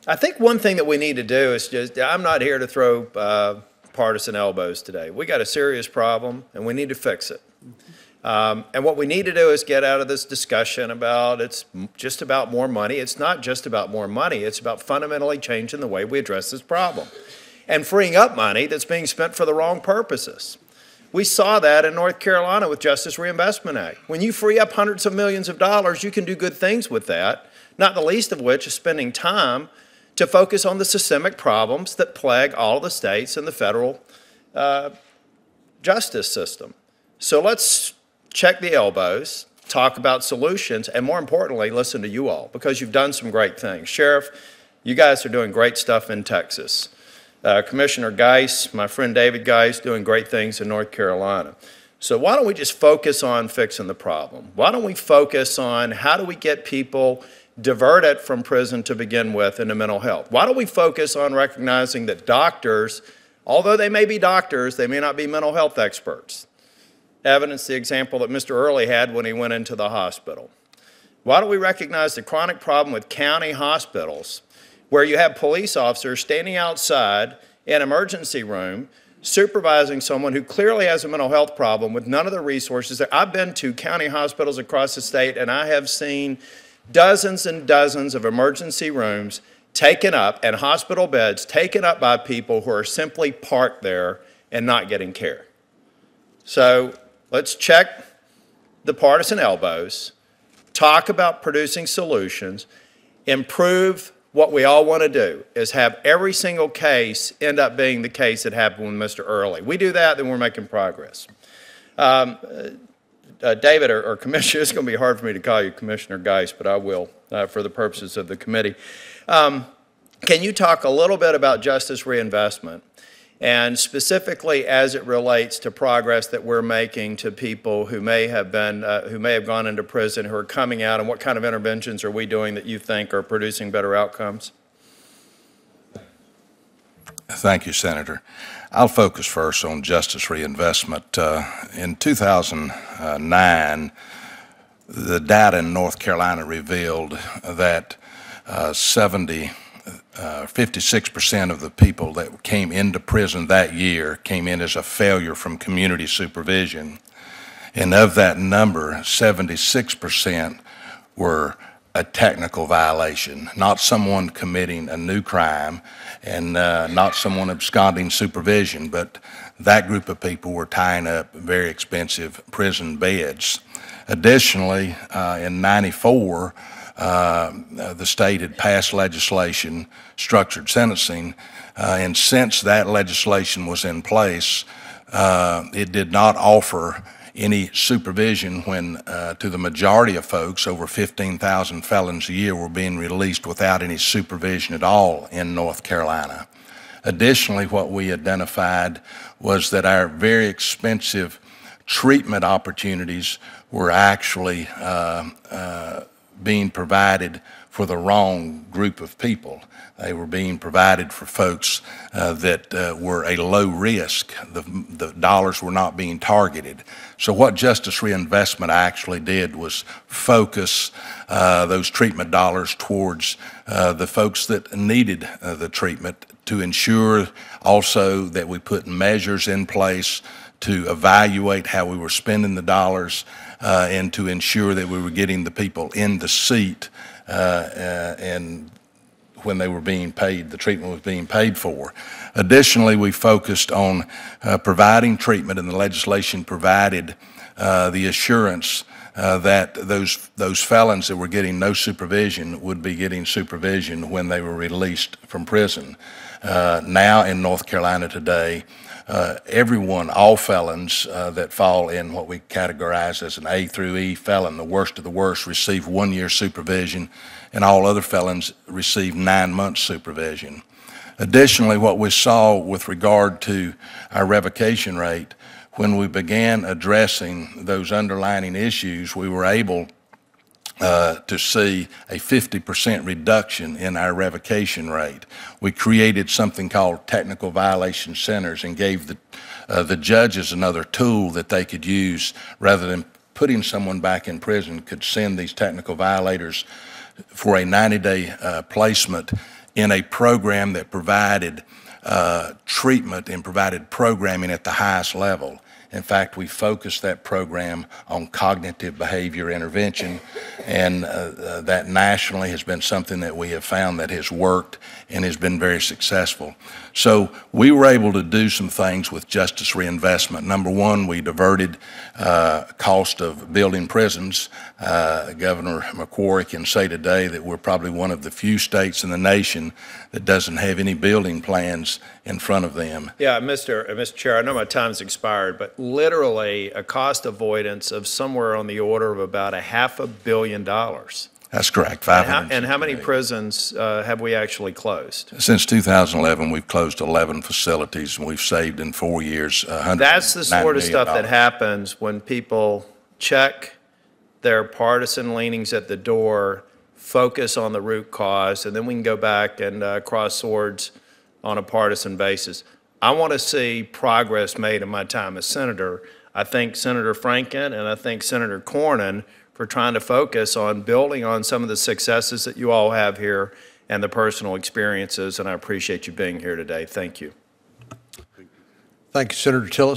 I think one thing that we need to do is just, I'm not here to throw partisan elbows today. We got a serious problem and we need to fix it. And what we need to do is get out of this discussion about it's just about more money. It's not just about more money. It's about fundamentally changing the way we address this problem and freeing up money that's being spent for the wrong purposes. We saw that in North Carolina with Justice Reinvestment Act. When you free up hundreds of millions of dollars, you can do good things with that, not the least of which is spending time to focus on the systemic problems that plague all of the states and the federal justice system. So let's check the elbows, talk about solutions, and more importantly, listen to you all, because you've done some great things. Sheriff, you guys are doing great stuff in Texas. Commissioner Geis, my friend David Geis, doing great things in North Carolina. So why don't we just focus on fixing the problem? Why don't we focus on how do we get people diverted from prison to begin with into mental health? Why don't we focus on recognizing that doctors, although they may be doctors, they may not be mental health experts? Evidence the example that Mr. Early had when he went into the hospital. Why don't we recognize the chronic problem with county hospitals where you have police officers standing outside an emergency room supervising someone who clearly has a mental health problem with none of the resources there? I've been to county hospitals across the state and I have seen dozens and dozens of emergency rooms taken up and hospital beds taken up by people who are simply parked there and not getting care. So let's check the partisan elbows, talk about producing solutions, improve what we all want to do is have every single case end up being the case that happened with Mr. Early. We do that, then we're making progress. David, or Commissioner, it's going to be hard for me to call you Commissioner Geis, but I will for the purposes of the committee. Can you talk a little bit about justice reinvestment and specifically as it relates to progress that we're making to people who may have been, who may have gone into prison, who are coming out, and what kind of interventions are we doing that you think are producing better outcomes? Thank you, Senator. I'll focus first on justice reinvestment. In 2009, the data in North Carolina revealed that 56% of the people that came into prison that year came in as a failure from community supervision. And of that number, 76% were a technical violation, not someone committing a new crime and not someone absconding supervision, but that group of people were tying up very expensive prison beds. Additionally, in '94, the state had passed legislation, structured sentencing, and since that legislation was in place, it did not offer any supervision when to the majority of folks, over 15,000 felons a year, were being released without any supervision at all in North Carolina. Additionally, what we identified was that our very expensive treatment opportunities were actually being provided for the wrong group of people. They were being provided for folks that were a low risk. The dollars were not being targeted. So what Justice Reinvestment actually did was focus those treatment dollars towards the folks that needed the treatment, to ensure also that we put measures in place to evaluate how we were spending the dollars and to ensure that we were getting the people in the seat and when they were being paid, the treatment was being paid for. Additionally, we focused on providing treatment, and the legislation provided the assurance that those felons that were getting no supervision would be getting supervision when they were released from prison. Now in North Carolina today, everyone, all felons that fall in what we categorize as an A through E felon, the worst of the worst, receive 1 year supervision, and all other felons receive 9 months supervision. Additionally, what we saw with regard to our revocation rate, when we began addressing those underlying issues, we were able to see a 50% reduction in our revocation rate. We created something called technical violation centers and gave the judges another tool that they could use rather than putting someone back in prison, could send these technical violators for a 90-day placement in a program that provided treatment and provided programming at the highest level. In fact, we focused that program on cognitive behavior intervention, and that nationally has been something that we have found that has worked and has been very successful. So we were able to do some things with justice reinvestment. Number one, we diverted cost of building prisons. Governor McQuarrie can say today that we're probably one of the few states in the nation that doesn't have any building plans in front of them. Yeah, Mr. Chair, I know my time's expired, but literally a cost avoidance of somewhere on the order of about $500 million. That's correct. And how many prisons have we actually closed? Since 2011, we've closed 11 facilities, and we've saved in 4 years $109 million. That's the sort of stuff that happens when people check their partisan leanings at the door, focus on the root cause, and then we can go back and cross swords on a partisan basis. I want to see progress made in my time as senator. I thank Senator Franken and I thank Senator Cornyn for trying to focus on building on some of the successes that you all have here and the personal experiences, and I appreciate you being here today. Thank you. Thank you, Senator Tillis.